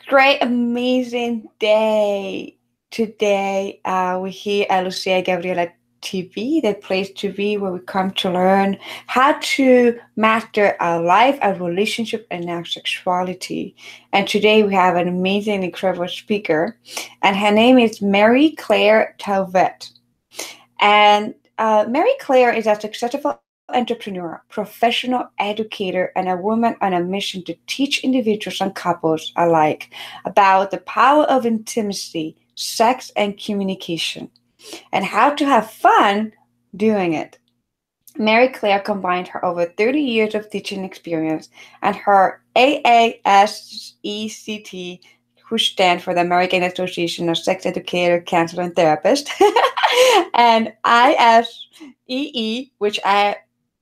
great, amazing day. Today, we're here at Lucia Gabriela TV, the place to be where we come to learn how to master our life, our relationship, and our sexuality. And today we have an amazing, incredible speaker, and her name is Marie-Claire Thauvette. And Marie-Claire is a successful entrepreneur, professional educator, and a woman on a mission to teach individuals and couples alike about the power of intimacy, sex, and communication, and how to have fun doing it. Marie-Claire combined her over 30 years of teaching experience and her AASECT, who stands for the American Association of Sex Educator, Counselor, and Therapist, and ISEE, which I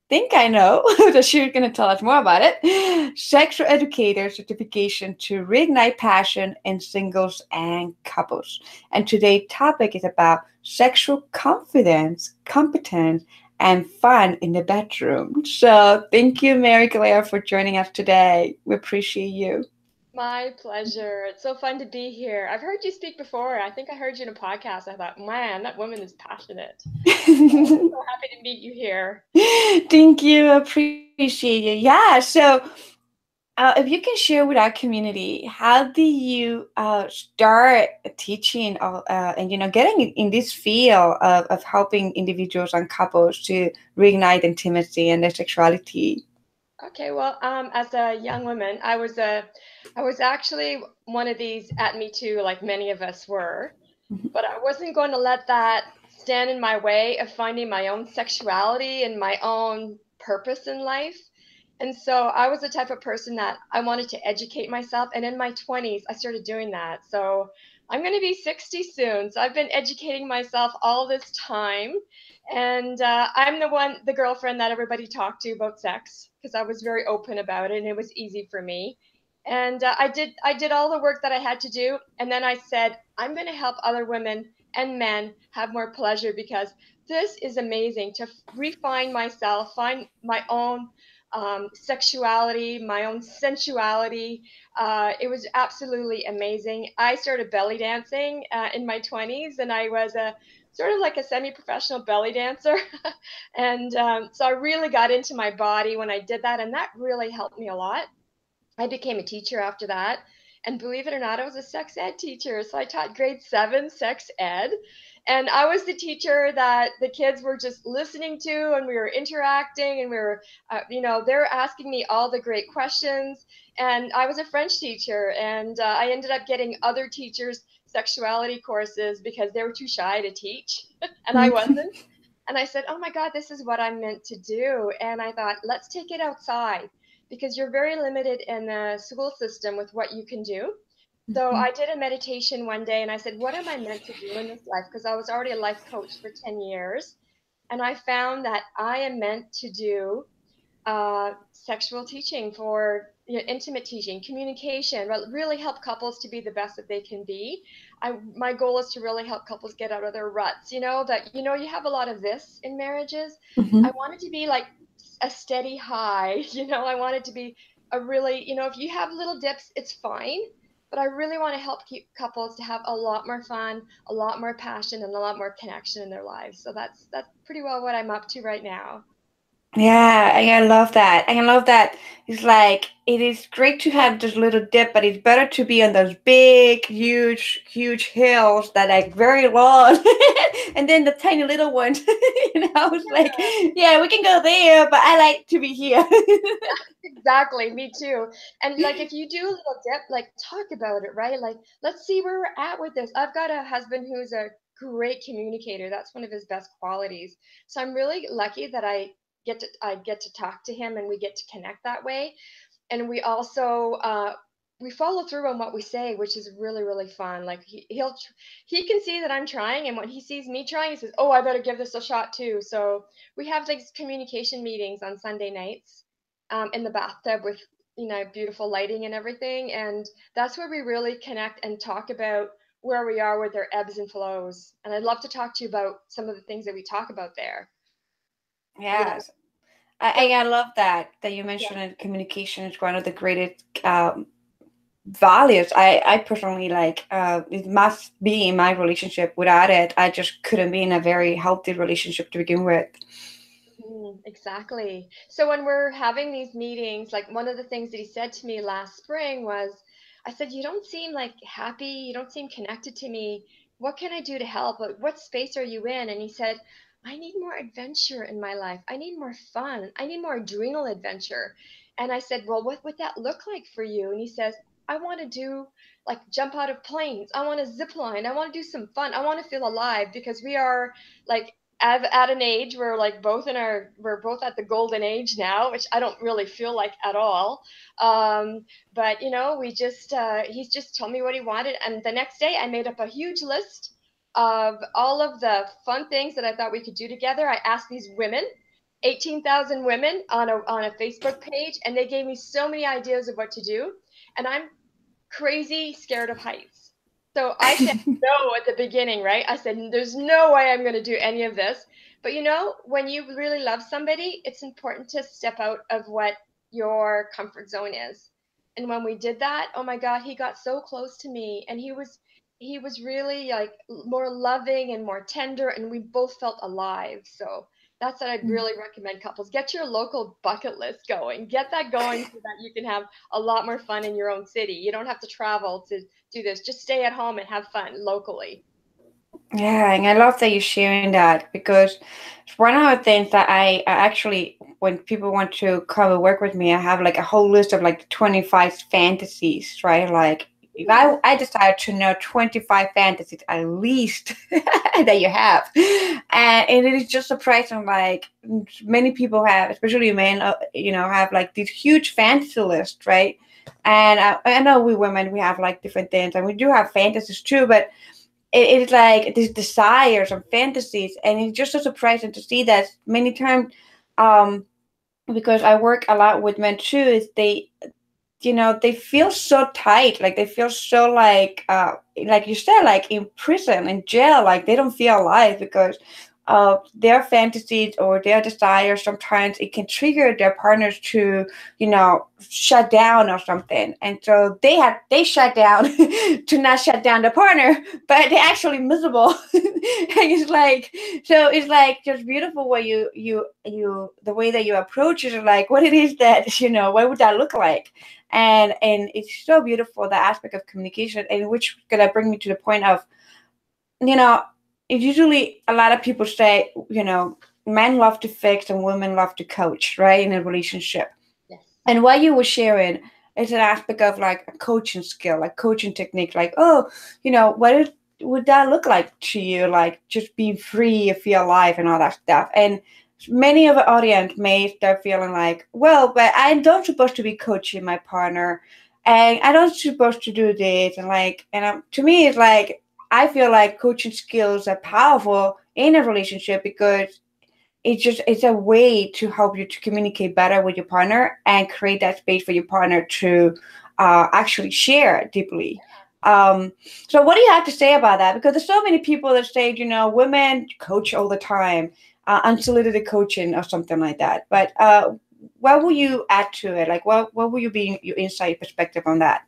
think I know, so she's going to tell us more about it, Sexual Educator certification to reignite passion in singles and couples. And today's topic is about sexual confidence, competence, and fun in the bedroom. So thank you, Marie-Claire, for joining us today. We appreciate you. My pleasure. It's so fun to be here. I've heard you speak before. I think I heard you in a podcast. I thought, man, that woman is passionate. I'm so happy to meet you here. Thank you. Appreciate you. Yeah. So, if you can share with our community, how do you start teaching and getting in this field of helping individuals and couples to reignite intimacy and their sexuality? Okay, well, as a young woman, I was actually one of these at Me Too, like many of us were, Mhm. but I wasn't going to let that stand in my way of finding my own sexuality and my own purpose in life. And so I was the type of person that I wanted to educate myself. And in my 20s, I started doing that. So I'm going to be 60 soon. So I've been educating myself all this time. And I'm the girlfriend that everybody talked to about sex because I was very open about it and it was easy for me. And I did all the work that I had to do. And then I said, I'm going to help other women and men have more pleasure because this is amazing to refine myself, find my own sexuality, my own sensuality. It was absolutely amazing. I started belly dancing in my 20s, and I was a sort of like a semi-professional belly dancer. And so I really got into my body when I did that, and that really helped me a lot. I became a teacher after that. And believe it or not, I was a sex ed teacher. So I taught grade 7 sex ed. And I was the teacher that the kids were just listening to, and we were interacting, and we were, they were asking me all the great questions. And I was a French teacher, and I ended up getting other teachers' sexuality courses because they were too shy to teach, and I wasn't. And I said, oh my God, this is what I'm meant to do. And I thought, let's take it outside because you're very limited in the school system with what you can do. So Mhm. I did a meditation one day and I said, what am I meant to do in this life? Because I was already a life coach for 10 years. And I found that I am meant to do sexual teaching for intimate teaching, communication, really help couples to be the best that they can be. My goal is to really help couples get out of their ruts. You have a lot of this in marriages. I Mhm. want it to be like a steady high. I want it to be a really, if you have little dips, it's fine. But I really want to help keep couples to have a lot more fun, a lot more passion, and a lot more connection in their lives. So that's pretty well what I'm up to right now. Yeah, and I love that. And I love that it's like it is great to have this little dip, but it's better to be on those big, huge, huge hills that are very long, and then the tiny little ones. It's like, yeah, we can go there, but I like to be here. Exactly, me too. And like if you do a little dip, like talk about it, right? Like let's see where we're at with this. I've got a husband who's a great communicator. That's one of his best qualities. So I'm really lucky that I get to talk to him and we get to connect that way. And we also we follow through on what we say, which is really really fun. Like he can see that I'm trying, and when he sees me trying, he says, "Oh, I better give this a shot too." So we have these communication meetings on Sunday nights in the bathtub with beautiful lighting and everything, and that's where we really connect and talk about where we are with our ebbs and flows. And I'd love to talk to you about some of the things that we talk about there. Yeah. Yes, So I love that you yeah. mentioned that communication is one of the greatest values. I personally like, it must be in my relationship. Without it, I just couldn't be in a very healthy relationship to begin with. Exactly. So when we're having these meetings, like one of the things that he said to me last spring was, I said, you don't seem like happy, you don't seem connected to me. What can I do to help? Like, what space are you in? And he said, I need more adventure in my life. I need more fun. I need more adrenal adventure. And I said, well, what would that look like for you? And he says, I want to do like jump out of planes. I want to zip line. I want to do some fun. I want to feel alive because we are like at an age where like we're both at the golden age now, which I don't really feel like at all. But you know, we just he's just told me what he wanted, and the next day I made up a huge list of all of the fun things that I thought we could do together. I asked these women, 18,000 women on a Facebook page, and they gave me so many ideas of what to do. And I'm crazy scared of heights. So I said no at the beginning, right? I said, there's no way I'm going to do any of this. But you know, when you really love somebody, it's important to step out of what your comfort zone is. And when we did that, oh my God, he got so close to me and he was really like more loving and more tender and we both felt alive. So that's what I'd really recommend couples. Get your local bucket list going. Get that going so that you can have a lot more fun in your own city. You don't have to travel to do this. Just stay at home and have fun locally. Yeah, and I love that you're sharing that, because one of the things that I actually, when people want to come and work with me, I have like a whole list of like 25 fantasies, right? Like, if I decided to know 25 fantasies at least that you have. And it is just surprising, like, many people have, especially men, have like these huge fantasy lists, right? And I know we women, we have like different things, and we do have fantasies too, but it's like these desires and fantasies, and it's just so surprising to see that many times, um because I work a lot with men too, is they feel so tight, like they feel so like you said, like in prison, in jail, like they don't feel alive, because their fantasies or their desires, sometimes it can trigger their partners to shut down or something, and so they shut down to not shut down the partner, but they're actually miserable. And it's like just beautiful what you the way that you approach it, like what it is that what would that look like. And it's so beautiful, the aspect of communication, and which gonna bring me to the point of, you know usually a lot of people say, men love to fix and women love to coach, right, in a relationship. Yes. And what you were sharing is an aspect of like a coaching skill, like coaching technique, like, oh, would that look like to you, like just being free, feel alive, and all that stuff. And many of the audience may start feeling like, well, but I don't supposed to be coaching my partner, and I don't supposed to do this, and to me, it's like, I feel like coaching skills are powerful in a relationship, because it's a way to help you to communicate better with your partner and create that space for your partner to actually share deeply. So what do you have to say about that? Because there's so many people that say, women coach all the time, unsolicited coaching or something like that. But what will you add to it? Like, what will you be your insight perspective on that?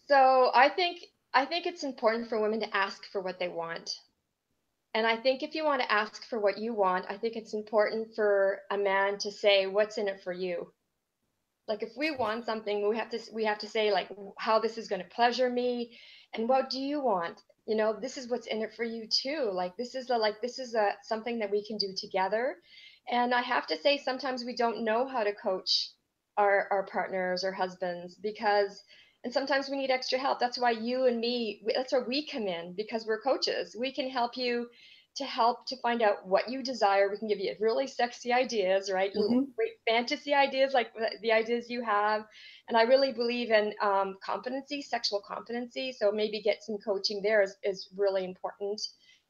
So I think it's important for women to ask for what they want. And I think if you want to ask for what you want, I think it's important for a man to say what's in it for you. Like if we want something, we have to say like how this is going to pleasure me and what do you want? This is what's in it for you too. Like this is a something that we can do together. And I have to say sometimes we don't know how to coach our partners or husbands because and sometimes we need extra help. That's why you and me, that's where we come in because we're coaches. We can help you to help to find out what you desire. We can give you really sexy ideas, right? Mm-hmm. Great fantasy ideas like the ideas you have. And I really believe in competency, sexual competency. So maybe get some coaching there is really important.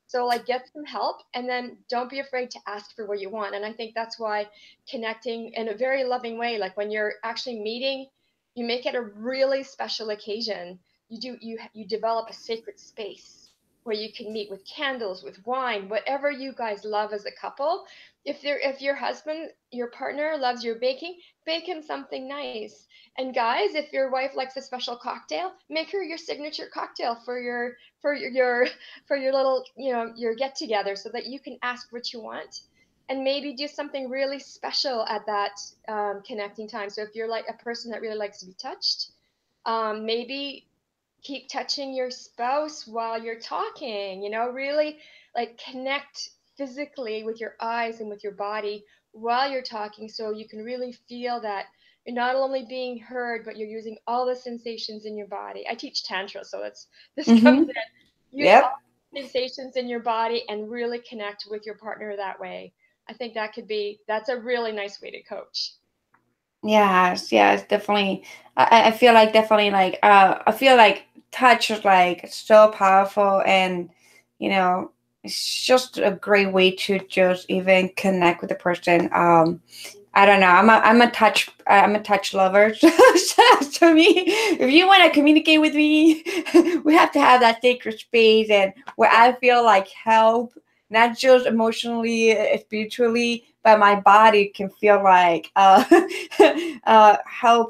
So like get some help and then don't be afraid to ask for what you want. And I think that's why connecting in a very loving way, like when you're actually meeting, you make it a really special occasion. You develop a sacred space where you can meet with candles, with wine, whatever you guys love as a couple. If your husband, your partner loves your baking, bake him something nice. And guys, if your wife likes a special cocktail, make her your signature cocktail for your little, your get together, so that you can ask what you want, and maybe do something really special at that connecting time. So if you're like a person that really likes to be touched, maybe keep touching your spouse while you're talking, really like connect physically with your eyes and with your body while you're talking, so you can really feel that you're not only being heard, but you're using all the sensations in your body. I teach Tantra, so this comes Mm-hmm. in. Use all Yep. the sensations in your body and really connect with your partner that way. I think that's a really nice way to coach. Yes, yes, definitely. I feel like definitely like I feel like touch is like so powerful, and you know it's just a great way to just even connect with the person. I don't know. I'm a touch lover. So to me, if you want to communicate with me, we have to have that sacred space and where Yeah. I feel like help, not just emotionally, spiritually, but my body can feel like help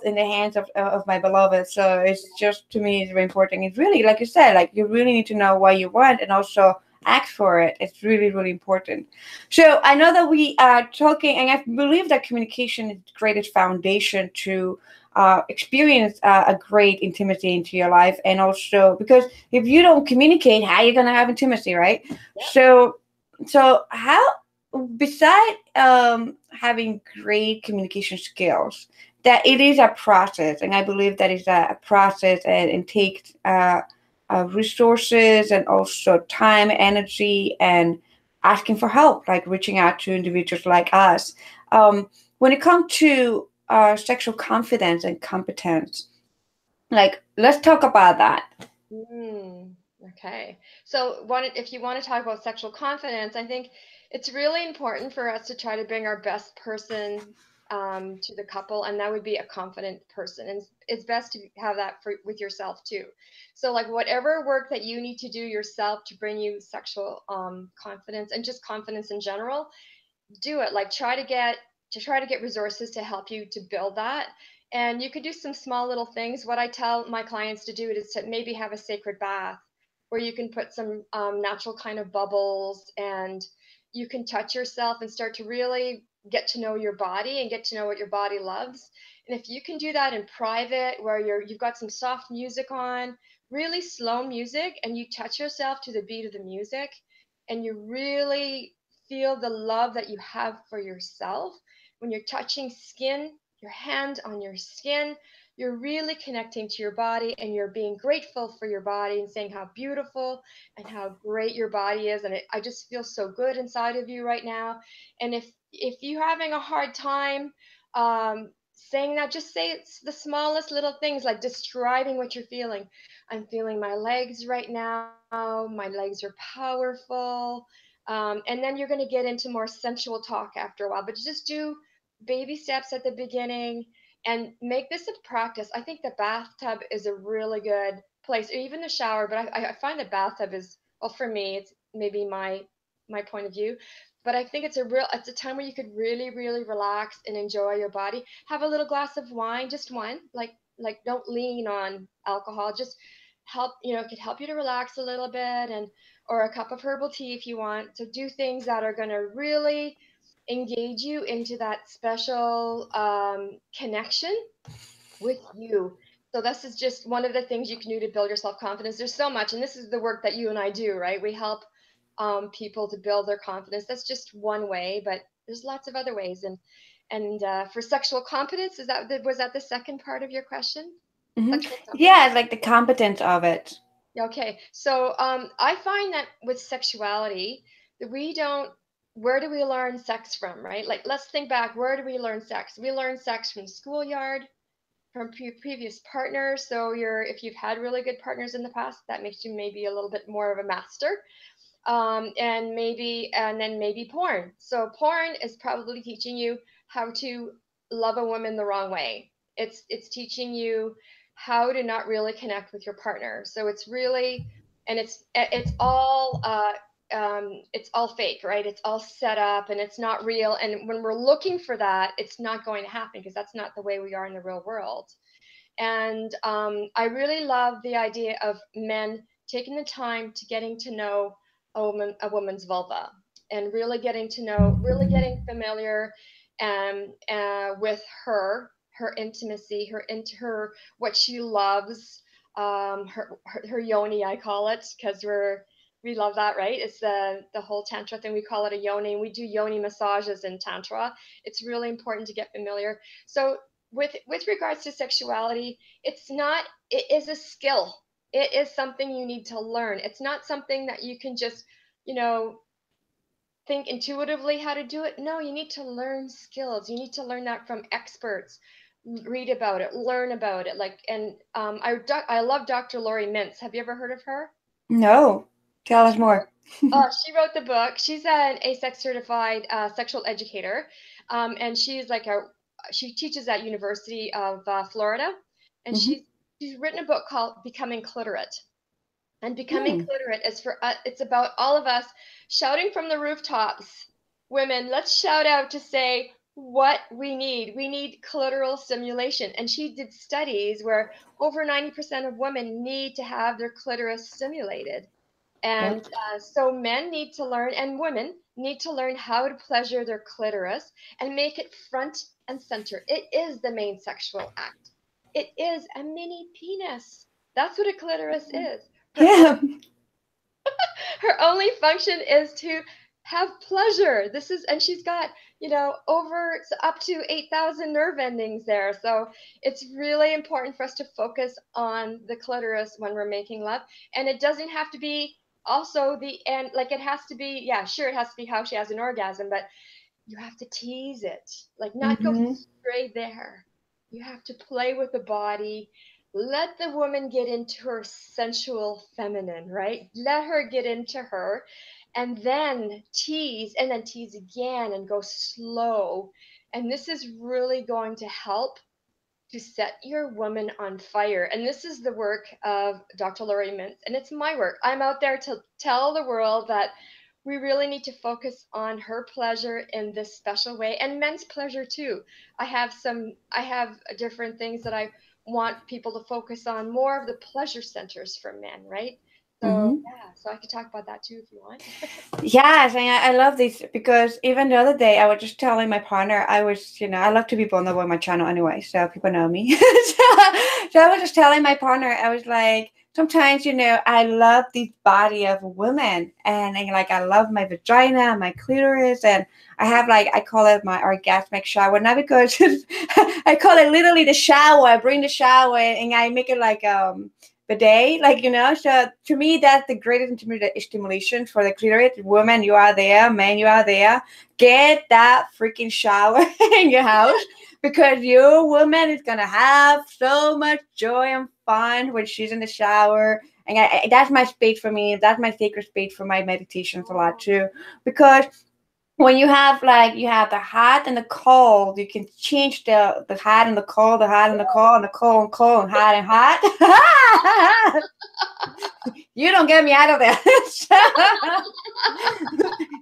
in the hands of my beloved. So it's just to me, it's very important. It's really like you said, like you really need to know what you want and also ask for it. It's really, really important. So I know that we are talking, and I believe that communication is the greatest foundation to experience a great intimacy into your life, and also because if you don't communicate, how are you gonna have intimacy, right? Yep. So how, beside having great communication skills, that it is a process, and I believe that is a process, and takes resources and also time, energy, and asking for help, like reaching out to individuals like us. When it comes to sexual confidence and competence, like let's talk about that. Mm, okay. So, if you want to talk about sexual confidence, I think it's really important for us to try to bring our best person to the couple, and that would be a confident person. And it's best to have that with yourself too. So, like whatever work that you need to do yourself to bring you sexual confidence and just confidence in general, do it. Like try to get resources to help you to build that. And you could do some small little things. What I tell my clients to do is to maybe have a sacred bath where you can put some natural kind of bubbles, and you can touch yourself and start to really get to know your body and get to know what your body loves. And if you can do that in private where you've got some soft music on, really slow music, and you touch yourself to the beat of the music, and you really feel the love that you have for yourself. When you're touching skin, your hand on your skin, you're really connecting to your body, and you're being grateful for your body and saying how beautiful and how great your body is. And I just feel so good inside of you right now. And if you're having a hard time saying that, just say it's the smallest little things, like describing what you're feeling. I'm feeling my legs right now. My legs are powerful. And then you're going to get into more sensual talk after a while, but just do baby steps at the beginning and make this a practice. I think the bathtub is a really good place, or even the shower, but I find the bathtub is, well, for me, it's maybe my point of view, but I think it's a time where you could really, really relax and enjoy your body. Have a little glass of wine, just one, like don't lean on alcohol, just it could help you to relax a little bit, and or a cup of herbal tea if you want to do things that are going to really engage you into that special connection with you. So this is just one of the things you can do to build your self-confidence. There's so much, and this is the work that you and I do, right? We help people to build their confidence. That's just one way, but there's lots of other ways. And for sexual competence, was that the second part of your question? Hmm. Sexual Yeah, competence? it's like the competence of it. Okay, so I find that with sexuality, that we don't. Where do we learn sex from, right? Like, let's think back. Where do we learn sex? We learn sex from the schoolyard, from previous partners. So if you've had really good partners in the past, that makes you maybe a little bit more of a master. And then maybe porn. So porn is probably teaching you how to love a woman the wrong way. It's teaching you how to not really connect with your partner. So it's really and it's all fake, right? It's all set up and it's not real. And when we're looking for that, it's not going to happen because that's not the way we are in the real world. And I really love the idea of men taking the time to getting to know a woman's vulva, and really getting to know, really getting familiar with her intimacy, her what she loves, her yoni, I call it, because we love that, right? It's the whole tantra thing. We call it a yoni, and we do yoni massages in tantra. It's really important to get familiar. So with regards to sexuality, it is a skill. It is something you need to learn. It's not something that you can just, you know, think intuitively how to do it. No, you need to learn skills. You need to learn that from experts. Read about it, learn about it. Like, and I love Dr. Lori Mintz. Have you ever heard of her? No. Tell us more. She wrote the book. She's an AASECT certified sexual educator, and she teaches at University of Florida, and she's written a book called Becoming Clitorate. And becoming clitorate is it's about all of us shouting from the rooftops. Women, let's shout out to say what we need. We need clitoral stimulation. And she did studies where over 90% of women need to have their clitoris stimulated. And so men need to learn, and women need to learn how to pleasure their clitoris and make it front and center. It is the main sexual act. It is a mini penis. That's what a clitoris is. Yeah. Her only function is to have pleasure. And she's got, up to 8,000 nerve endings there. So it's really important for us to focus on the clitoris when we're making love. And it doesn't have to be also the end, like it has to be, yeah, sure, it has to be how she has an orgasm, but you have to tease it, like not go straight there. You have to play with the body. Let the woman get into her sensual feminine, right? Let her get into her, and then tease again and go slow. And this is really going to help to set your woman on fire. And this is the work of Dr. Lori Mintz, and it's my work. I'm out there to tell the world that we really need to focus on her pleasure in this special way, and men's pleasure too. I have different things that I want people to focus on, more of the pleasure centers for men, right? So yeah, so I could talk about that too if you want. Yes, and I love this because even the other day I was just telling my partner, I love to be vulnerable on my channel anyway, so people know me. So I was just telling my partner, I was like, sometimes, I love the body of a woman, and like I love my vagina, my clitoris, and I have I call it my orgasmic shower, not because I call it literally the shower. I bring the shower and I make it like bidet, so to me that's the greatest stimulation for the clitoris. Woman, you are there. Man, you are there. Get that freaking shower in your house, because your woman is gonna have so much joy and fun when she's in the shower. And that's my space for me. That's my sacred space for my meditations a lot too, because when you have the hot and the cold, you can change the hot and the cold, the hot and the cold, and the cold and cold, and hot and hot. You don't get me out of there.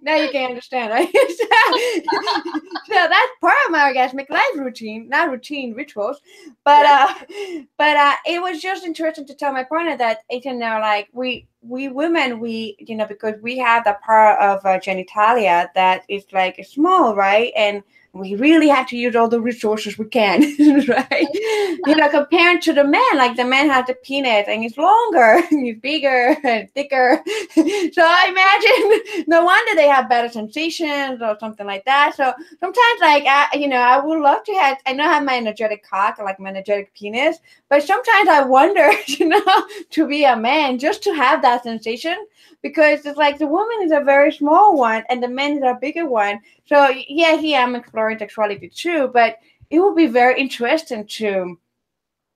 Now you can understand, right? So that's part of my orgasmic life routine, not routine, rituals. But it was just interesting to tell my partner that, we women, because we have that part of genitalia that is small, right? And we really have to use all the resources we can, right? Compared to the man, the man has the penis and it's longer, it's bigger and thicker. So I imagine no wonder they have better sensations or something like that. So sometimes, I would love to have, I know I have my energetic cock, my energetic penis, but sometimes I wonder, to be a man, just to have that sensation, because it's the woman is a very small one and the man is a bigger one. So yeah, here I'm exploring sexuality too, but it would be very interesting to,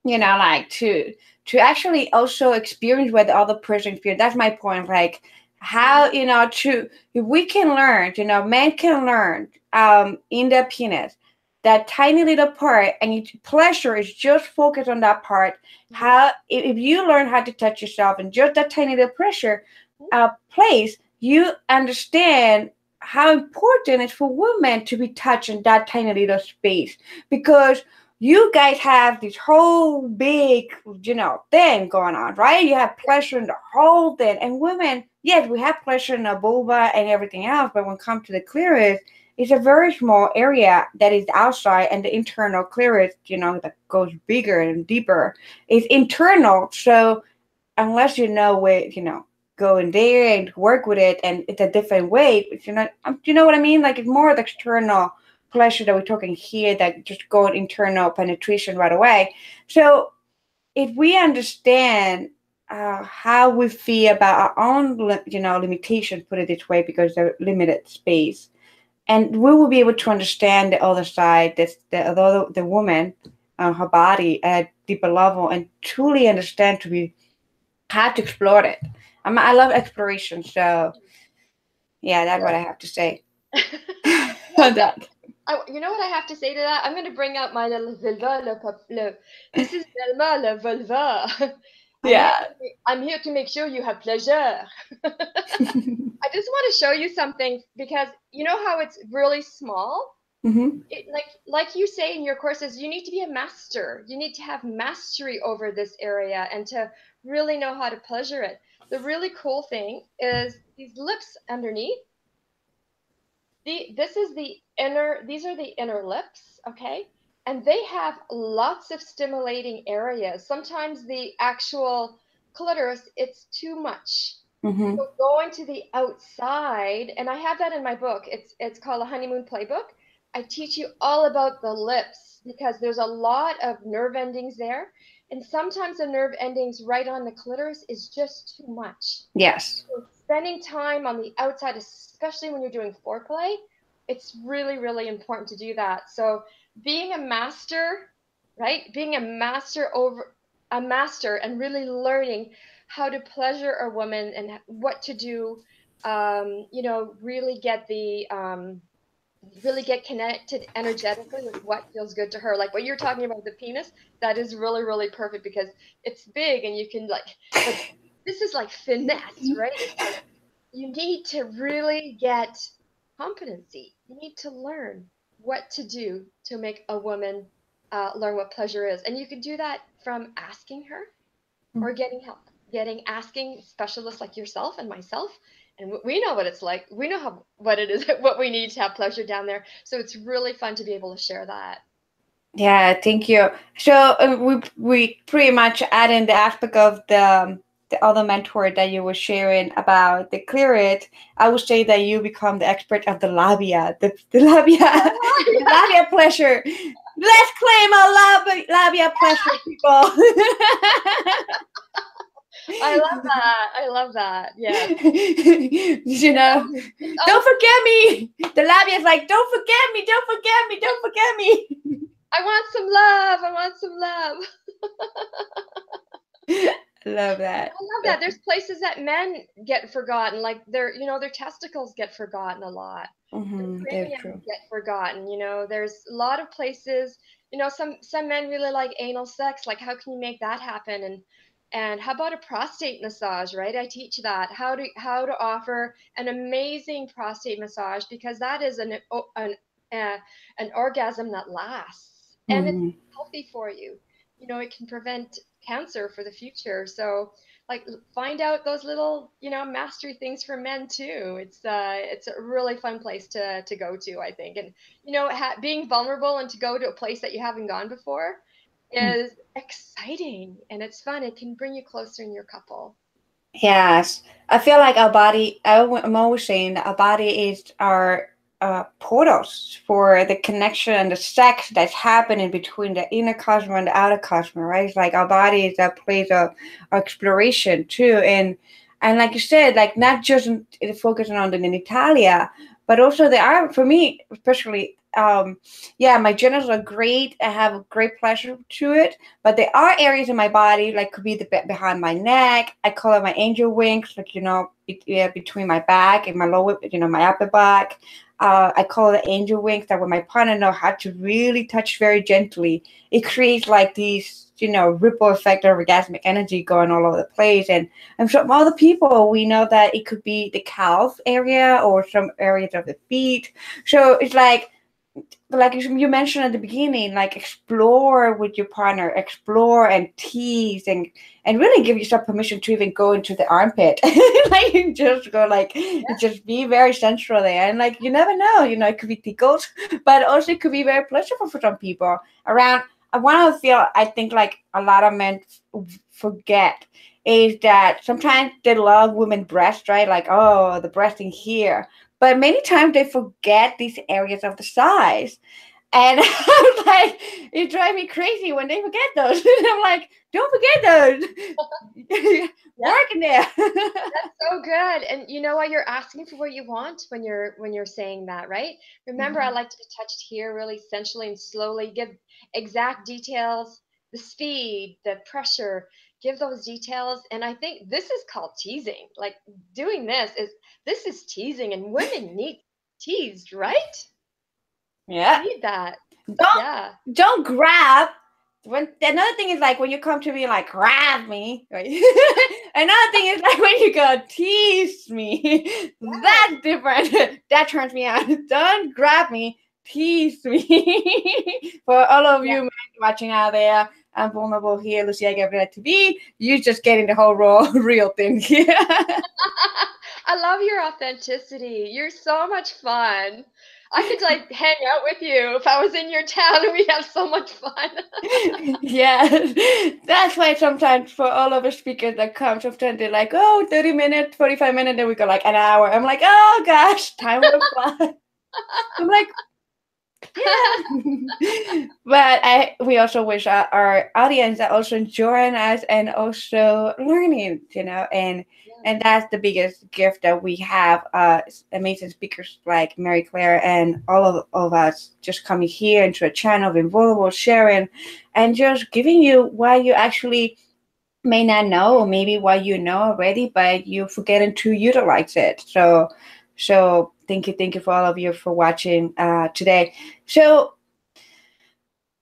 to actually also experience what the other person experience. That's my point. How, if we can learn, men can learn in their penis, that tiny little part, and pleasure is just focused on that part. How if you learn how to touch yourself and just that tiny little pressure place, you understand how important it's for women to be touching that tiny little space, because you guys have this whole big, thing going on, right? You have pleasure in the whole thing. And women, yes, we have pleasure in the vulva and everything else, but when it comes to the clitoris, it's a very small area that is outside, and the internal clitoris, that goes bigger and deeper, is internal. So unless you know where, go in there and work with it, and it's a different way, but you know what I mean? Like, it's more the external pleasure that we're talking here, that just going internal penetration right away. So if we understand how we feel about our own, limitations, put it this way, because they're limited space, and we will be able to understand the other side, the woman, her body at a deeper level, and truly understand how to explore it. I love exploration, so yeah, that's what I have to say on that. You know what I have to say to that? I'm going to bring out my little vulva. This is Velma, le vulva. Yeah. I'm here to make sure you have pleasure. I just want to show you something, because you know how it's really small? Mm-hmm. Like you say in your courses, you need to be a master. You need to have mastery over this area and to really know how to pleasure it. The really cool thing is these lips underneath. These are the inner lips, okay? And they have lots of stimulating areas. Sometimes the actual clitoris, it's too much. Mm-hmm. So going to the outside, and I have that in my book. It's called a Honeymoon Playbook. I teach you all about the lips, because there's a lot of nerve endings there. And sometimes the nerve endings right on the clitoris is just too much. Yes. So spending time on the outside, especially when you're doing foreplay, it's really, really important to do that. So being a master, right? Being a master and really learning how to pleasure a woman and what to do, really get connected energetically with what feels good to her. Like what you're talking about, the penis, that is really, really perfect, because it's big and you can but this is like finesse, right? It's like you need to really get competency. You need to learn what to do to make a woman learn what pleasure is. And you can do that from asking her or getting help, asking specialists like yourself and myself. And we know what it's like. We know what it is, what we need to have pleasure down there. So it's really fun to be able to share that. Yeah, thank you. So we pretty much add in the aspect of the other mentor that you were sharing about the clitoris. I would say that you become the expert of the labia, the labia, the labia pleasure. Let's claim our labia pleasure, people. I love that. I love that. Yeah. Don't forget me. The labia is like, don't forget me, don't forget me, don't forget me. I want some love. I want some love. Love that. I love that. There's places that men get forgotten, like their testicles get forgotten a lot. Mm-hmm, Their that's true. get forgotten. There's a lot of places. Some men really like anal sex. Like, how can you make that happen? And how about a prostate massage, right? I teach that how to offer an amazing prostate massage, because that is an orgasm that lasts, and it's healthy for you. It can prevent cancer for the future. So like, find out those little mastery things for men too. It's a really fun place to go to, I think. And being vulnerable and to go to a place that you haven't gone before is exciting, and it's fun. It can bring you closer in your couple. Yes, I feel like our body. I'm always saying that our body is our portals for the connection and the sex that's happening between the inner cosmos and the outer cosmos, right? It's like our body is a place of exploration too, and like you said, like not just focusing on the genitalia, but also there are, for me especially, my genitals are great. I have a great pleasure to it, but there are areas in my body, like could be the behind my neck. I call it my angel wings, like between my back and my lower, my upper back. I call it angel wings, that when my partner know how to really touch very gently, it creates like these, ripple effect of orgasmic energy going all over the place. And from other people, we know that it could be the calf area or some areas of the feet. So it's like you mentioned at the beginning, like explore with your partner, explore and tease and really give yourself permission to even go into the armpit. Like just go like just be very sensual there. And like you never know, it could be tickled, but also it could be very pleasurable for some people. Around one of the feel I think like a lot of men forget is that sometimes they love women breasts, right? Like, oh, the breast in here. But many times they forget these areas of the size. And I'm like, it drives me crazy when they forget those. I'm like, don't forget those. Work in there. That's so good. And you know what? You're asking for what you want when you're saying that, right? Remember, I like to be touched here really sensually and slowly, give exact details, the speed, the pressure, give those details. And I think this is called teasing. Like doing this is teasing, and women need teased, right? We Yeah. need that. Don't Yeah. don't grab. When another thing is like when you come to me like grab me, right? Another thing is like when you go tease me. Yes. That's different. That turns me on. Don't grab me, tease me. For all of Yeah. you men watching out there, I'm vulnerable here, Lucia Gabriela TV. You just getting the whole raw real thing here. I love your authenticity. You're so much fun. I could like hang out with you if I was in your town and we'd have so much fun. Yes, that's why sometimes for all of the speakers that come, sometimes they're like, oh, 30 minutes, 45 minutes, then we go like an hour. I'm like, oh gosh, time will fly. I'm like, yeah. But we also wish our audience are also enjoying us and also learning, and that's the biggest gift that we have. Amazing speakers like Marie-Claire and all of us just coming here into a channel, being vulnerable, sharing, and just giving you what you actually may not know, or maybe what you know already, but you forgetting to utilize it. So thank you for all of you for watching today. So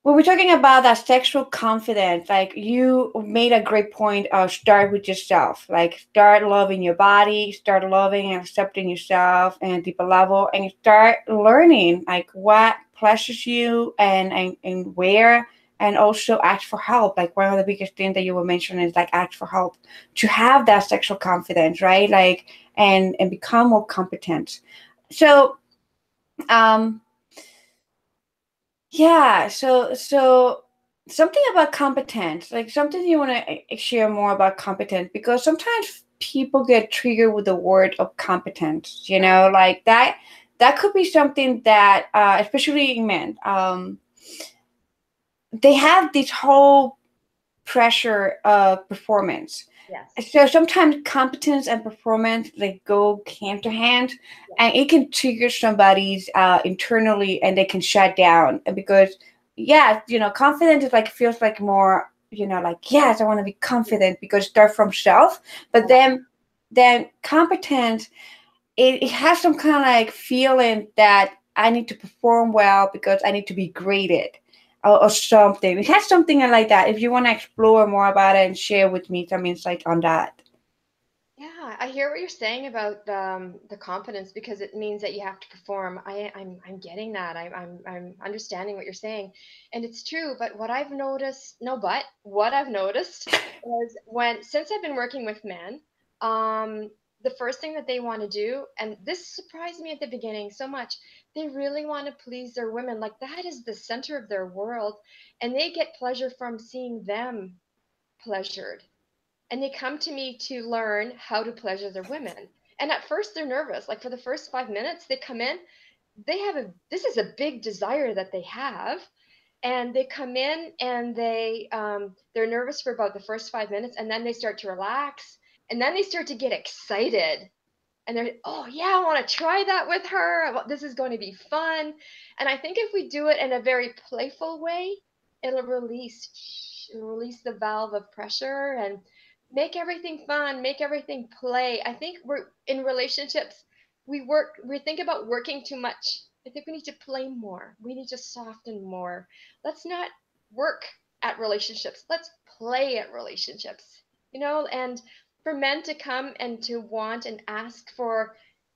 when we're talking about that sexual confidence, like you made a great point of start with yourself, like start loving your body, start loving and accepting yourself and a deeper level, and start learning like what pleasures you and where, and also ask for help. Like one of the biggest things that you were mentioning is like ask for help to have that sexual confidence, right? Like and become more competent. So um yeah, so something about competence, like something you want to share more about competence, because sometimes people get triggered with the word of competence, like that could be something that especially in men, they have this whole pressure of performance. Yes. So sometimes competence and performance like go hand to hand, and it can trigger somebody's internally, and they can shut down because yeah, confidence is like feels like more, like yes, I want to be confident because start from self, but then competence, it has some kind of like feeling that I need to perform well because I need to be graded or something. It has something like that. If you want to explore more about it and share with me some insight on that. Yeah, I hear what you're saying about the confidence because it means that you have to perform. I'm getting that. I'm understanding what you're saying, and it's true. But what I've noticed, no, but what I've noticed is since I've been working with men, the first thing that they want to do, and this surprised me at the beginning so much, they really want to please their women. Like that is the center of their world, and they get pleasure from seeing them pleasured, and they come to me to learn how to pleasure their women. And at first they're nervous. Like for the first 5 minutes they come in, this is a big desire that they have. And they come in and they're nervous for about the first 5 minutes, and then they start to relax, and then they start to get excited, and they're, oh yeah, I want to try that with her. This is going to be fun. And I think if we do it in a very playful way, it'll release the valve of pressure and make everything fun, make everything play. I think we're in relationships. we think about working too much. I think we need to play more. We need to soften more. Let's not work at relationships. Let's play at relationships. And for men to come and to want and ask for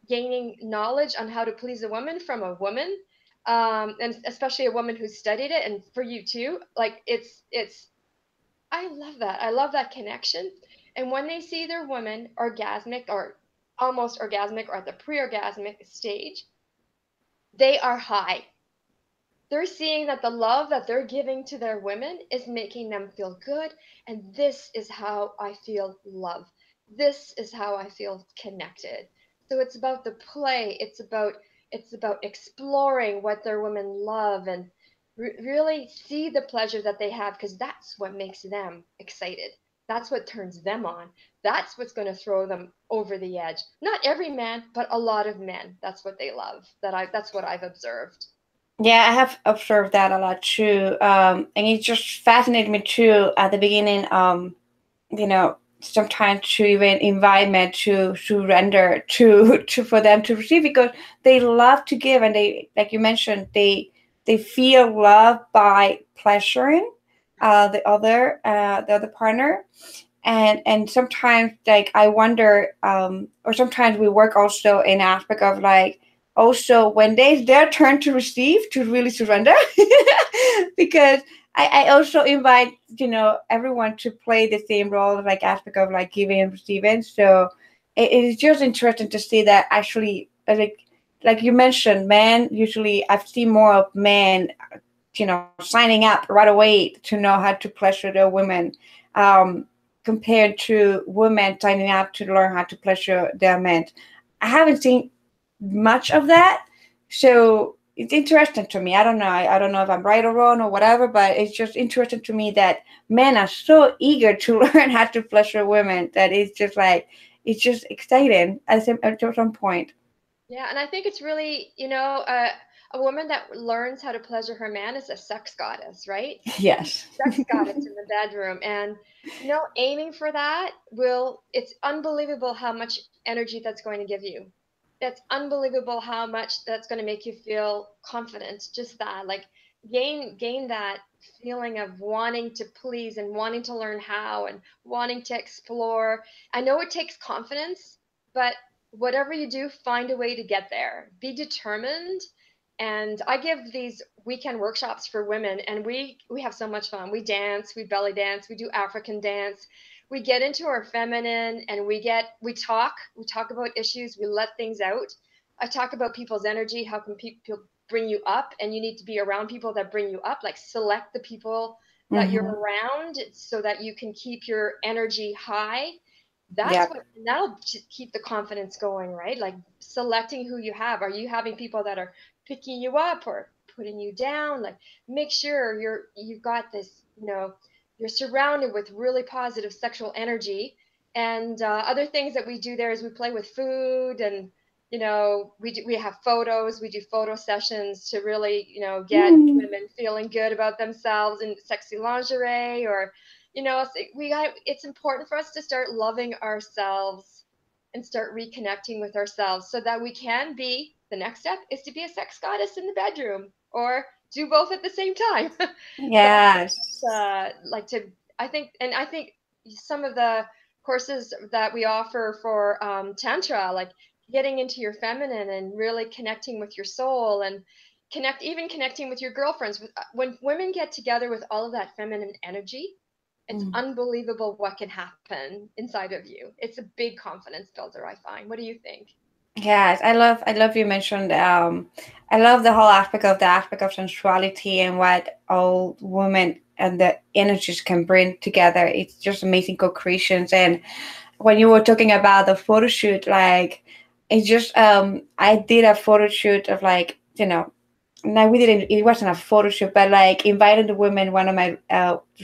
gaining knowledge on how to please a woman from a woman, and especially a woman who studied it, and for you too, like it's I love that. I love that connection. And when they see their woman orgasmic or almost orgasmic or at the pre-orgasmic stage, they are high. They're seeing that the love that they're giving to their women is making them feel good. And this is how I feel love. This is how I feel connected. So it's about the play. It's about exploring what their women love and really see the pleasure that they have, because that's what makes them excited. That's what turns them on. That's what's going to throw them over the edge. Not every man, but a lot of men. That's what they love. That's what I've observed. Yeah, I have observed that a lot too. And it just fascinated me too at the beginning. Sometimes to even invite men to surrender to for them to receive, because they love to give, and they, like you mentioned, they feel love by pleasuring the other partner. And sometimes, like, I wonder, or sometimes we work also in aspect of, like, also when it's their turn to receive, to really surrender. Because I also invite, everyone to play the same role, like aspect of, like, giving and receiving. So it is just interesting to see that actually, like you mentioned, men usually, I've seen more of men, signing up right away to know how to pleasure their women, um, compared to women signing up to learn how to pleasure their men. I haven't seen much of that. So it's interesting to me. I don't know. I don't know if I'm right or wrong or whatever, but it's just interesting to me that men are so eager to learn how to pleasure women that it's just like, it's just exciting at some point. Yeah, and I think it's really, a woman that learns how to pleasure her man is a sex goddess, right? Yes. Sex goddess in the bedroom. And, aiming for that it's unbelievable how much energy that's going to give you. It's unbelievable how much that's going to make you feel confident. Just that, like, gain that feeling of wanting to please and wanting to learn how and wanting to explore. I know it takes confidence, but whatever you do, find a way to get there. Be determined. And I give these weekend workshops for women, and we have so much fun. We dance, we belly dance, we do African dance. We get into our feminine, and we talk about issues, we let things out. I talk about people's energy, how can people bring you up, and you need to be around people that bring you up, like select the people that you're Mm-hmm. around so that you can keep your energy high. That's Yep. what that'll keep the confidence going, right? Like selecting who you have. Are you having people that are picking you up or putting you down? Like, make sure you've got this, you're surrounded with really positive sexual energy. And other things that we do there is we play with food, and we have photos. We do photo sessions to really, get Mm. women feeling good about themselves in sexy lingerie, or it's important for us to start loving ourselves and start reconnecting with ourselves so that we can be, the next step is to be a sex goddess in the bedroom, or do both at the same time. But Yes. like to I think some of the courses that we offer for tantra, like getting into your feminine and really connecting with your soul, and connecting with your girlfriends. When women get together with all of that feminine energy, it's Mm. unbelievable what can happen inside of you. It's a big confidence builder, I find. What do you think? Yes, I love you mentioned, I love the whole aspect of sensuality and what all women and the energies can bring together. It's just amazing co-creations. And when you were talking about the photo shoot, like, it's just, I did a photo shoot of, like, no, we didn't. It wasn't a photo shoot, but, like, invited the women one of my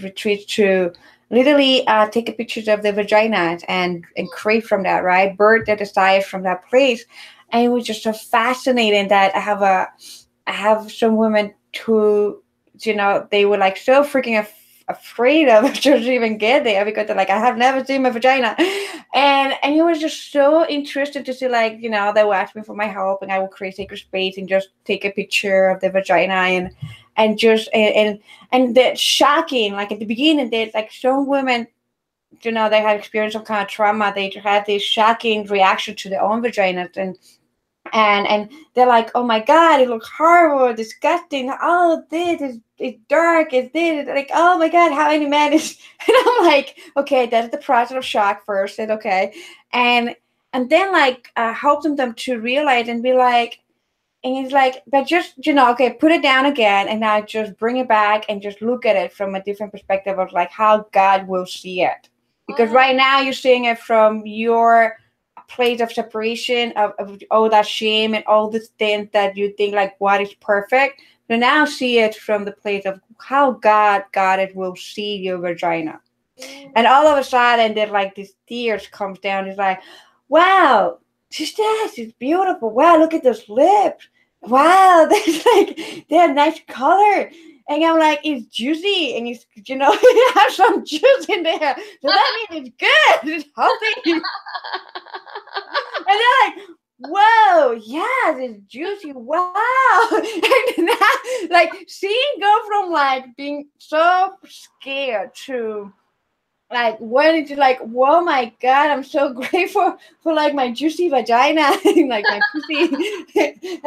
retreats to literally take a pictures of the vagina and create from that, right? Birth the desire from that place, and it was just so fascinating that I have some women who, they were, like, so freaking afraid of just even get there because they're like, I have never seen my vagina. And it was just so interesting to see, like, you know, they would ask me for my help and I would create sacred space and just take a picture of the vagina and just and that's shocking. Like at the beginning, there's like some women, you know, they had experienced some kind of trauma. They had this shocking reaction to their own vaginas, and they're like, oh my god, it looks horrible, disgusting. Oh, this is it's dark. It's this. Like, oh my god, how many men is? And I'm like, okay, that's the process of shock first. And okay, and and then like helping them to realize and be like, and he's like, but just, you know, okay, put it down again, and now just bring it back and just look at it from a different perspective of like how God will see it. Because right now you're seeing it from your place of separation, of all that shame and all the things that you think like what is perfect. But now see it from the place of how God it will see your vagina. And all of a sudden, then like these tears comes down. It's like, wow, she's beautiful. Wow, look at those lips. Wow, that's like they have nice color. And I'm like, it's juicy, and it's, you know, it has some juice in there. So that means it's good. It's healthy. And they're like, whoa, yes, it's juicy. Wow. And now, like, seeing go from like being so scared to like wanting to like, whoa my god, I'm so grateful for like my juicy vagina and like my pussy.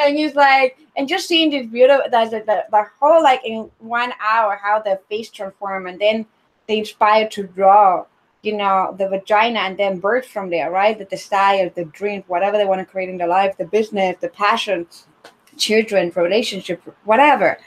And he's like, and just seeing this beautiful the whole like in 1 hour how their face transform, and then they inspire to draw, you know, the vagina and then birth from there, right? The desire, the dream, whatever they want to create in their life, the business, the passion, children, relationship, whatever.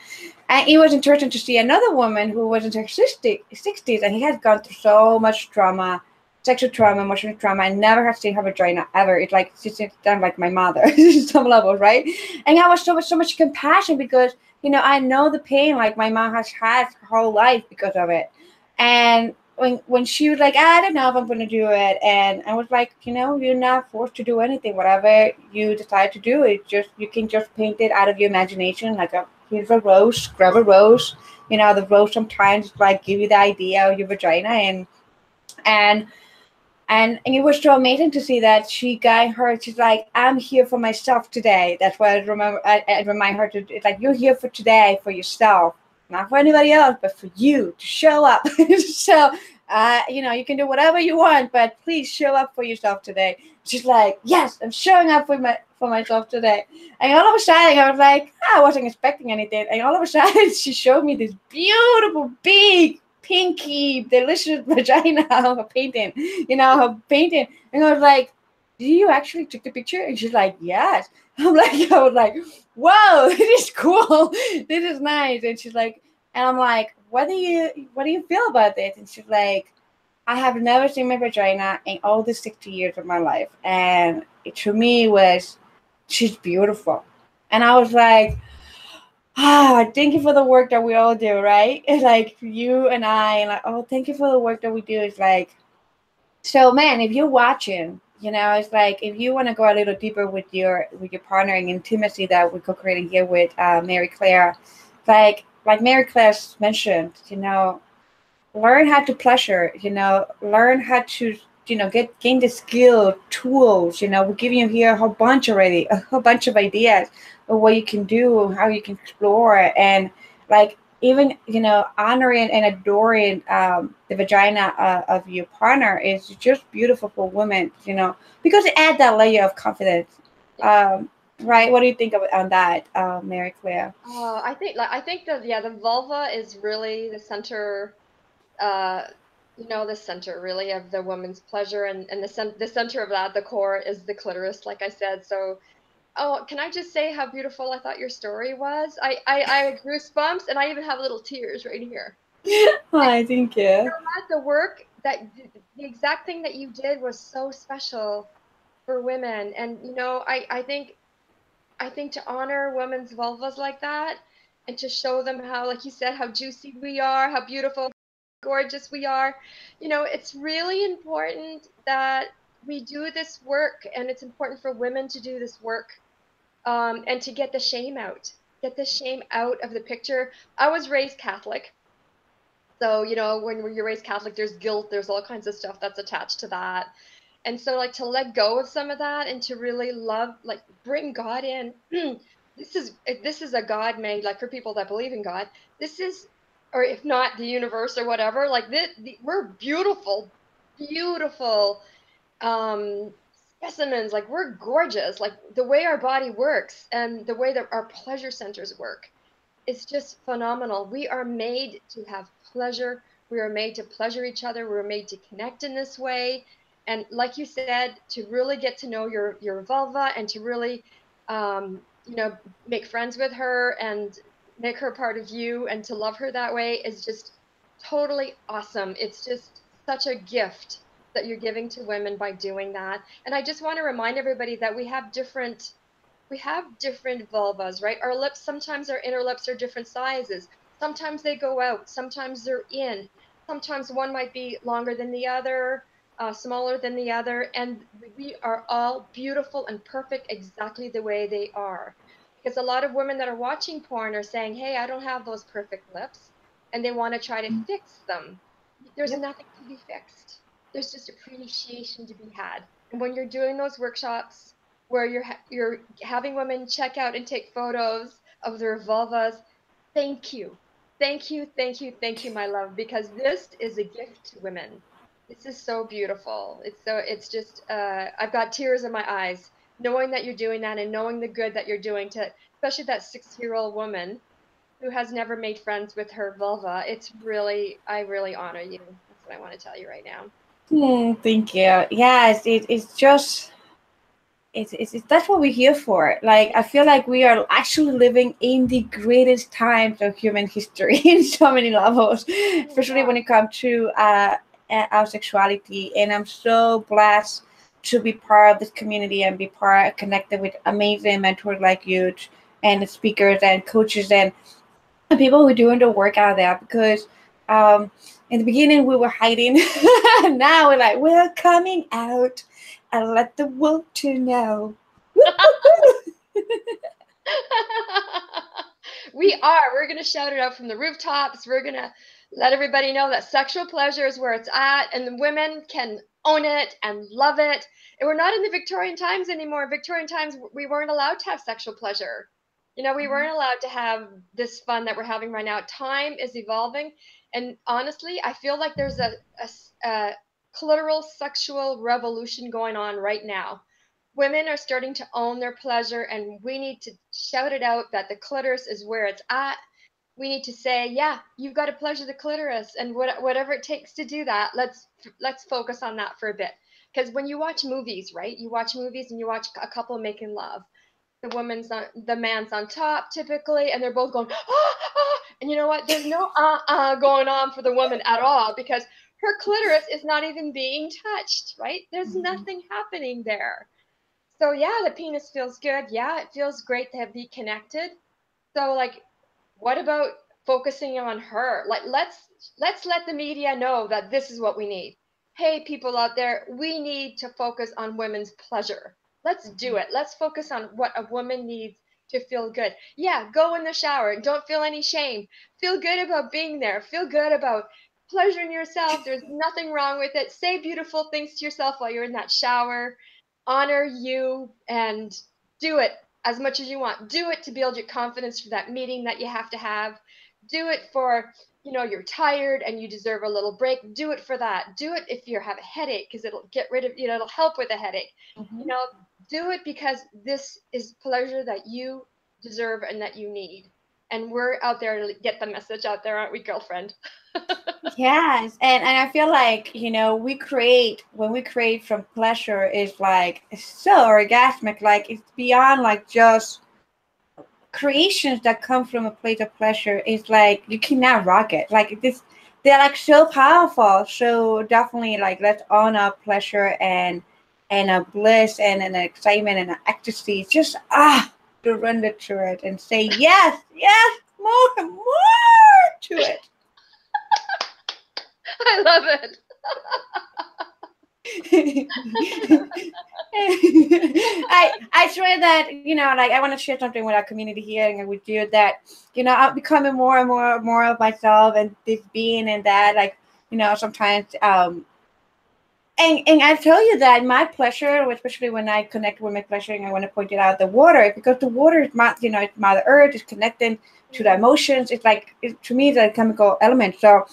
And it was interesting to see another woman who was in her 60s, and he had gone through so much trauma, sexual trauma, emotional trauma, and never had seen her vagina ever. It's like she's done like my mother, some levels, right? And I was so much compassion because, you know, I know the pain like my mom has had her whole life because of it. And when she was like, I don't know if I'm going to do it, and I was like, you know, you're not forced to do anything. Whatever you decide to do, it just you can just paint it out of your imagination, like a here's a rose, grab a rose. You know, the rose sometimes like give you the idea of your vagina, and and it was so amazing to see that she got her. She's like, I'm here for myself today. That's why I remember. I remind her to. It's like you're here for today for yourself, not for anybody else, but for you to show up. So, you know, you can do whatever you want, but please show up for yourself today. She's like, yes, I'm showing up for myself today. And all of a sudden, I was like, I wasn't expecting anything. And all of a sudden, she showed me this beautiful, big, pinky, delicious vagina of a painting, you know, her painting. And I was like, did you actually take the picture? And she's like, yes. I was like, whoa, this is cool. This is nice. And she's like, and I'm like, what do you feel about this? And she's like, I have never seen my vagina in all the 60 years of my life. And it, to me, was, she's beautiful. And I was like, thank you for the work that we all do, right? It's like you and I, and like, oh, thank you for the work that we do. It's like, so man, if you're watching, you know, it's like if you want to go a little deeper with your partner and intimacy that we're co-creating here with Marie-Claire, like Marie-Claire mentioned, you know, learn how to pleasure, you know, learn how to, you know, gain the skill, tools, you know, we're giving you here a whole bunch already, a whole bunch of ideas of what you can do, how you can explore, and like even, you know, honoring and adoring the vagina of your partner is just beautiful for women, you know, because it adds that layer of confidence. Right? What do you think of on that, Mary Claire? I think that yeah, the vulva is really the center, uh, you know, the center really of the woman's pleasure, and the center of that, the core is the clitoris, like I said. So, oh, can I just say how beautiful I thought your story was? I had goosebumps, and I even have little tears right here. I think yeah. The work that the exact thing that you did was so special for women, and you know, I think to honor women's vulvas like that and to show them how, like you said, how juicy we are, how beautiful, gorgeous we are, you know, it's really important that we do this work, and it's important for women to do this work, and to get the shame out, get the shame out of the picture. I was raised Catholic, So, when you're raised Catholic, there's guilt, there's all kinds of stuff that's attached to that. And so, like, to let go of some of that and to really love, like, bring God in. This is a God made, like, for people that believe in God. This is, or if not the universe or whatever, like, we're beautiful, beautiful um, specimens. Like, we're gorgeous. Like, the way our body works and the way that our pleasure centers work, it's just phenomenal. We are made to have pleasure. We are made to pleasure each other. We're made to connect in this way. And like you said, to really get to know your vulva and to really, make friends with her and make her part of you and to love her that way is just totally awesome. It's just such a gift that you're giving to women by doing that. And I just want to remind everybody that we have different vulvas, right? Our lips, sometimes our inner lips are different sizes. Sometimes they go out, sometimes they're in. Sometimes one might be longer than the other, smaller than the other. And we are all beautiful and perfect exactly the way they are. Because a lot of women that are watching porn are saying, hey, I don't have those perfect lips. And they want to try to fix them. There's Yep. nothing to be fixed. There's just appreciation to be had. And when you're doing those workshops, where you're having women check out and take photos of their vulvas. Thank you. Thank you, thank you, thank you, my love, because this is a gift to women. This is so beautiful. It's just I've got tears in my eyes knowing that you're doing that and knowing the good that you're doing to especially that 6-year-old woman who has never made friends with her vulva. I really honor you. That's what I want to tell you right now. Thank you. Yes, it's just that's what we're here for. Like, I feel like we are actually living in the greatest times of human history in so many levels, Oh my especially when God. it comes to our sexuality. And I'm so blessed to be part of this community and be part connected with amazing mentors like you and speakers and coaches and people who are doing the work out there because in the beginning we were hiding. Now we're like, we're coming out and let the world to know. We are. We're going to shout it out from the rooftops. We're going to let everybody know that sexual pleasure is where it's at, and the women can own it and love it. And we're not in the Victorian times anymore. Victorian times, we weren't allowed to have sexual pleasure. We weren't allowed to have this fun that we're having right now. Time is evolving. And honestly, I feel like there's a clitoral sexual revolution going on right now. Women are starting to own their pleasure, and we need to shout it out that the clitoris is where it's at. We need to say, yeah, you've got to pleasure the clitoris, and whatever it takes to do that, let's focus on that for a bit. Because when you watch movies, right? You watch movies and you watch a couple making love. The man's on top typically, and they're both going, and you know what? There's no going on for the woman at all because her clitoris is not even being touched, right? There's nothing happening there. So yeah, the penis feels good. Yeah, it feels great to be connected. So like, what about focusing on her? Like, let's let the media know that this is what we need. Hey, people out there, we need to focus on women's pleasure. Let's do it. Let's focus on what a woman needs to feel good. Yeah, go in the shower. Don't feel any shame. Feel good about being there. Feel good about pleasuring yourself. There's nothing wrong with it. Say beautiful things to yourself while you're in that shower. Honor you and do it as much as you want. Do it to build your confidence for that meeting that you have to have. Do it for, you're tired and you deserve a little break. Do it for that. Do it if you have a headache because it'll get rid of, it'll help with a headache. You know, do it because this is pleasure that you deserve and that you need. And we're out there to get the message out there, aren't we, girlfriend? Yes, and I feel like when we create from pleasure is like it's so orgasmic, like it's beyond like just creations that come from a place of pleasure. Is like you cannot rock it like this. They're like so powerful. So definitely like let's honor pleasure and a bliss and an excitement and an ecstasy. Just to run the through it and say yes, yes, more and more to it. I love it. I swear that, like, I want to share something with our community here and with you, that, I'm becoming more and more of myself, and this being and that, like, sometimes, and I tell you that my pleasure, especially when I connect with my pleasure, and I want to point it out, the water, because the water is it's Mother Earth, is connecting to the emotions. It's like, to me, it's a chemical element. So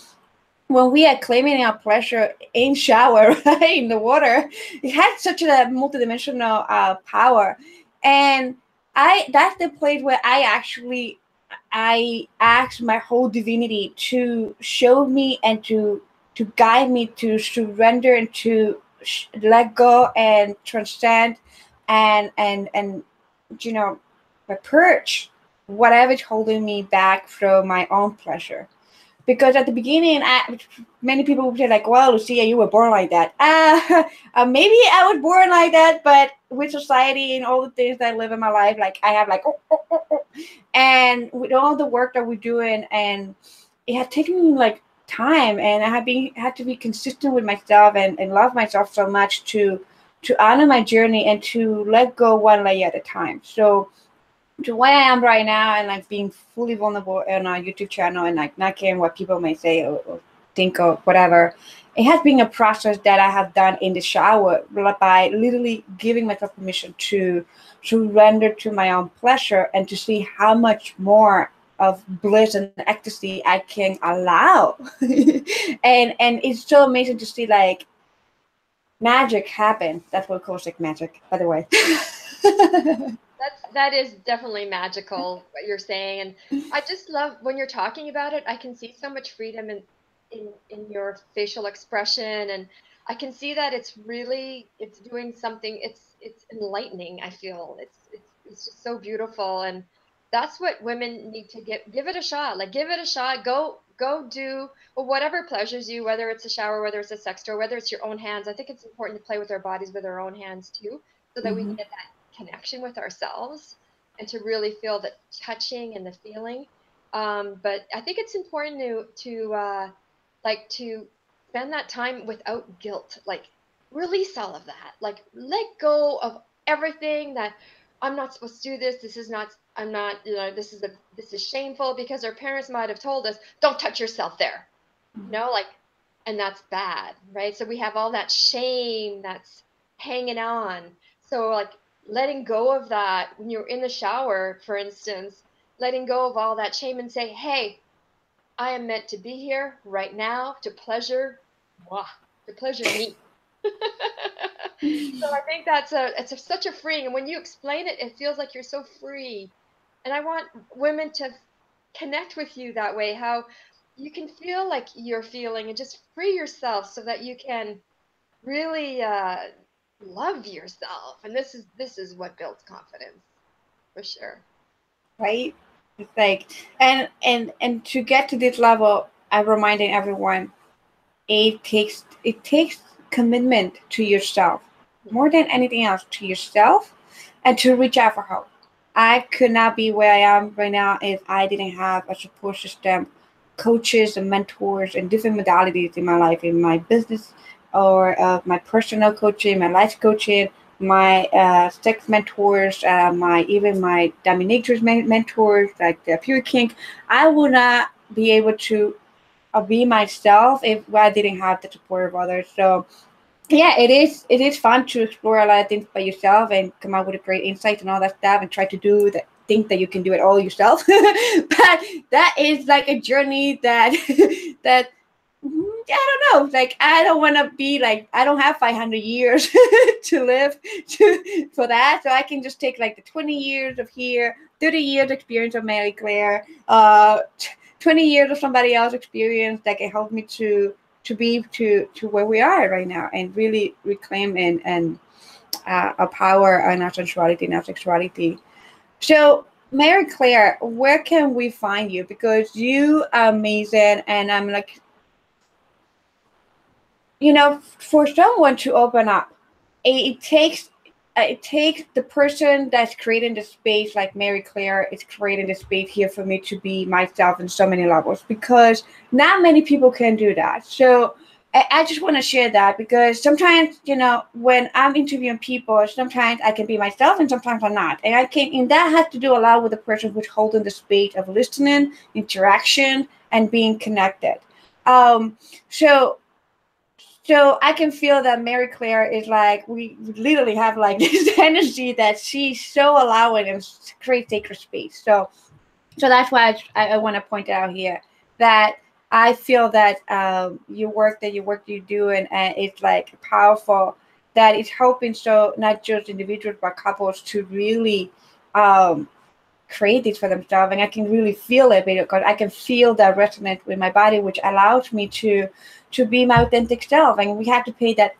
when we are claiming our pleasure in shower, right, in the water, it has such a multidimensional power. And that's the place where I ask my whole divinity to show me and to guide me to surrender and to let go and transcend and you know purge whatever's holding me back from my own pleasure. Because at the beginning, many people would say like, "Well, Lucia, you were born like that." Maybe I was born like that, but with society and all the things that I live in my life, like I have like, and with all the work that we're doing, and it had taken me like time, and I had to be consistent with myself and love myself so much to honor my journey and to let go one layer at a time. So to where I am right now, and like being fully vulnerable on our YouTube channel, and like not caring what people may say or think or whatever, it has been a process that I have done in the shower by literally giving myself permission to surrender to my own pleasure and to see how much more of bliss and ecstasy I can allow. And it's so amazing to see like magic happen. That's what cosmic magic, by the way. That is definitely magical what you're saying, and I just love when you're talking about it. I can see so much freedom in your facial expression, and I can see that it's doing something. It's enlightening. I feel it's just so beautiful, and that's what women need to give it a shot. Like give it a shot. Go do whatever pleasures you, whether it's a shower, whether it's a sex toy, whether it's your own hands. I think it's important to play with our bodies with our own hands too, so that we can Mhm. get that connection with ourselves and to really feel the touching and the feeling. But I think it's important to spend that time without guilt. Like release all of that. Like let go of everything that I'm not supposed to do this. This is not. I'm not. This is shameful because our parents might have told us don't touch yourself there. Like, and that's bad, right? So we have all that shame that's hanging on. So like letting go of that when you're in the shower, for instance, letting go of all that shame and say, hey, I am meant to be here right now to pleasure, mwah, to pleasure me. So I think such a freeing. And when you explain it, it feels like you're so free. And I want women to connect with you that way, how you can feel like you're feeling and just free yourself so that you can really love yourself. And this is what builds confidence for sure. Right? It's like, and to get to this level, I'm reminding everyone, it takes commitment to yourself more than anything else, to yourself, and to reach out for help. I could not be where I am right now if I didn't have a support system, coaches and mentors and different modalities in my life, in my business, or my personal coaching, my life coaching, my sex mentors, my dominatrix mentors, like the Pure King. I would not be able to be myself if I didn't have the support of others. So yeah, it is fun to explore a lot of things by yourself and come up with great insights and all that stuff, and try to do that, think that you can do it all yourself. But that is like a journey that that I don't know, like I don't want to be like, I don't have 500 years to live for that, so I can just take like the 20 years of here, 30 years experience of Marie-Claire, 20 years of somebody else's experience that can help me to be to where we are right now, and really reclaim and our power and our sensuality and our sexuality. So Marie-Claire, where can we find you? Because you are amazing, and I'm like, for someone to open up, it takes the person that's creating the space, like Marie-Claire is creating the space here for me to be myself in so many levels, because not many people can do that. So I just want to share that because sometimes, when I'm interviewing people, sometimes I can be myself and sometimes I'm not. And that has to do a lot with the person who's holding the space of listening, interaction, and being connected. Um, so, so I can feel that Marie-Claire is like, we literally have like this energy that she's so allowing and creates sacred space. So that's why I want to point out here that I feel that your work you do, and it's like powerful, that it's helping so not just individuals but couples to really um, create this for themselves. And I can really feel it because I can feel that resonance with my body, which allows me to be my authentic self. And we have to pay that,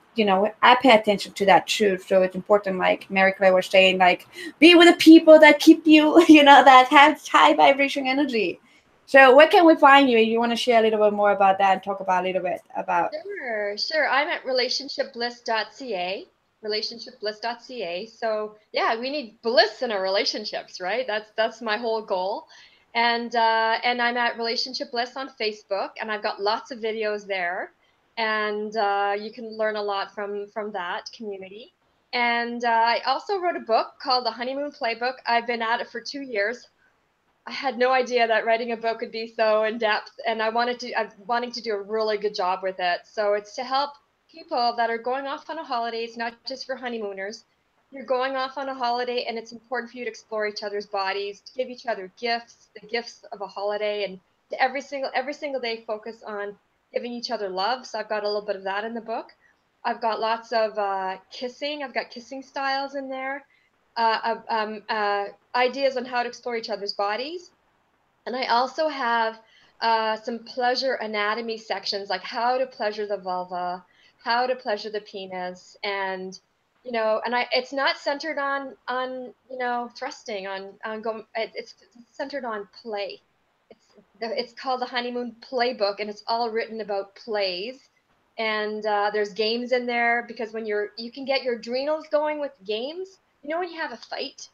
I pay attention to that too. So it's important, like Marie-Claire was saying, like be with the people that keep you, that have high vibration energy. So where can we find you? You want to share a little bit more about that and talk about a little bit about. Sure. I'm at relationshipbliss.ca, relationshipbliss.ca. So yeah, we need bliss in our relationships, right? That's my whole goal. And I'm at Relationship Bliss on Facebook, and I've got lots of videos there, and you can learn a lot from that community. And I also wrote a book called The Honeymoon Playbook. I've been at it for 2 years. I had no idea that writing a book would be so in depth, and I'm wanting to do a really good job with it. So it's to help people that are going off on a holiday. It's not just for honeymooners. You're going off on a holiday, and it's important for you to explore each other's bodies, to give each other gifts, the gifts of a holiday, and to every single day focus on giving each other love. So I've got a little bit of that in the book. I've got lots of kissing. I've got kissing styles in there. Ideas on how to explore each other's bodies. And I also have some pleasure anatomy sections, like how to pleasure the vulva, how to pleasure the penis, and it's not centered on thrusting on go. It's centered on play. It's called the Honeymoon Playbook, and it's all written about plays. And there's games in there because you can get your adrenals going with games. When you have a fight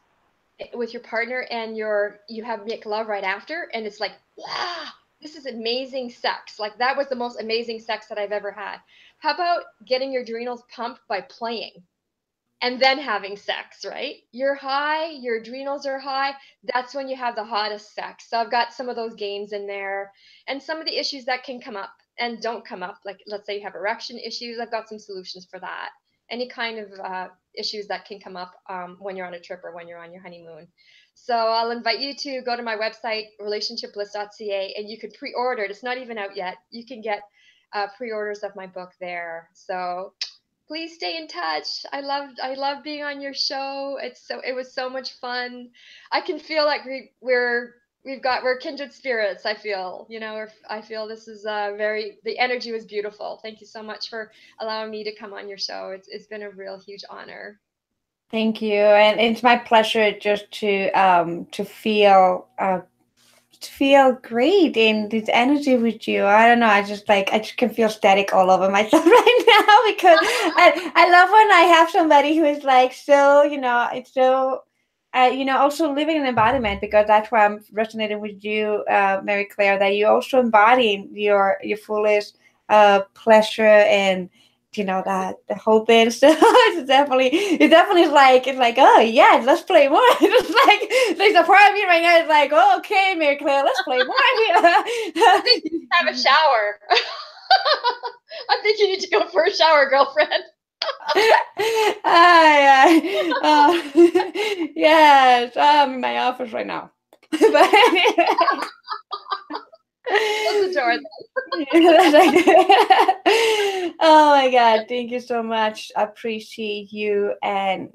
with your partner and you have make love right after, and it's like, wow, this is amazing sex. Like that was the most amazing sex that I've ever had. How about getting your adrenals pumped by playing and then having sex, right? You're high, your adrenals are high. That's when you have the hottest sex. So I've got some of those games in there, and some of the issues that can come up and don't come up. Like let's say you have erection issues, I've got some solutions for that. Any kind of issues that can come up when you're on a trip or when you're on your honeymoon. So I'll invite you to go to my website, relationshipbliss.ca, and you can pre-order it. It's not even out yet. You can get pre-orders of my book there. So please stay in touch. I love being on your show. It was so much fun. I can feel like we're kindred spirits. I feel this is the energy was beautiful. Thank you so much for allowing me to come on your show. It's been a real huge honor. Thank you, and it's my pleasure just to feel great in this energy with you. I don't know. I just can feel static all over myself right now because I love when I have somebody who is like so, it's so, also living an embodiment, because that's why I'm resonating with you, Marie-Claire, that you also embody your fullest pleasure and that the whole thing. So it's definitely like, oh yeah, let's play more. It's like there's a part of me right now. It's like, oh, okay, Marie-Claire, let's play more I think you need to have a shower. I think you need to go for a shower, girlfriend. Yes, I'm in my office right now. But Close the door. Oh my God, thank you so much. I appreciate you. And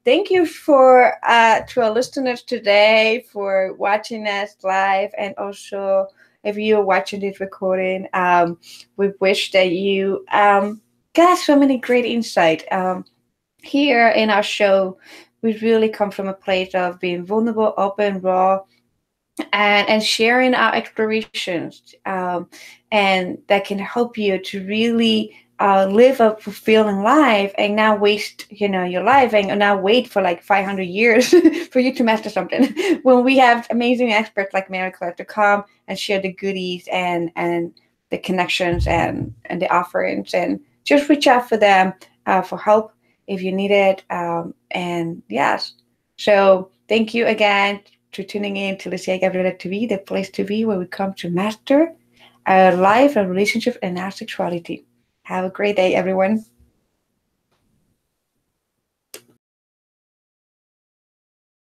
thank you for to our listeners today for watching us live. And also, if you're watching this recording, we wish that you got so many great insight. Here in our show, we really come from a place of being vulnerable, open, raw, and sharing our explorations, and that can help you to really live a fulfilling life and not waste your life and not wait for like 500 years for you to master something when we have amazing experts like Marie-Claire to come and share the goodies and the connections and the offerings, and just reach out for them for help if you need it. And yes, so thank you again for tuning in to Lucia Gabriela TV, the place to be where we come to master our life, our relationship, and our sexuality. Have a great day, everyone.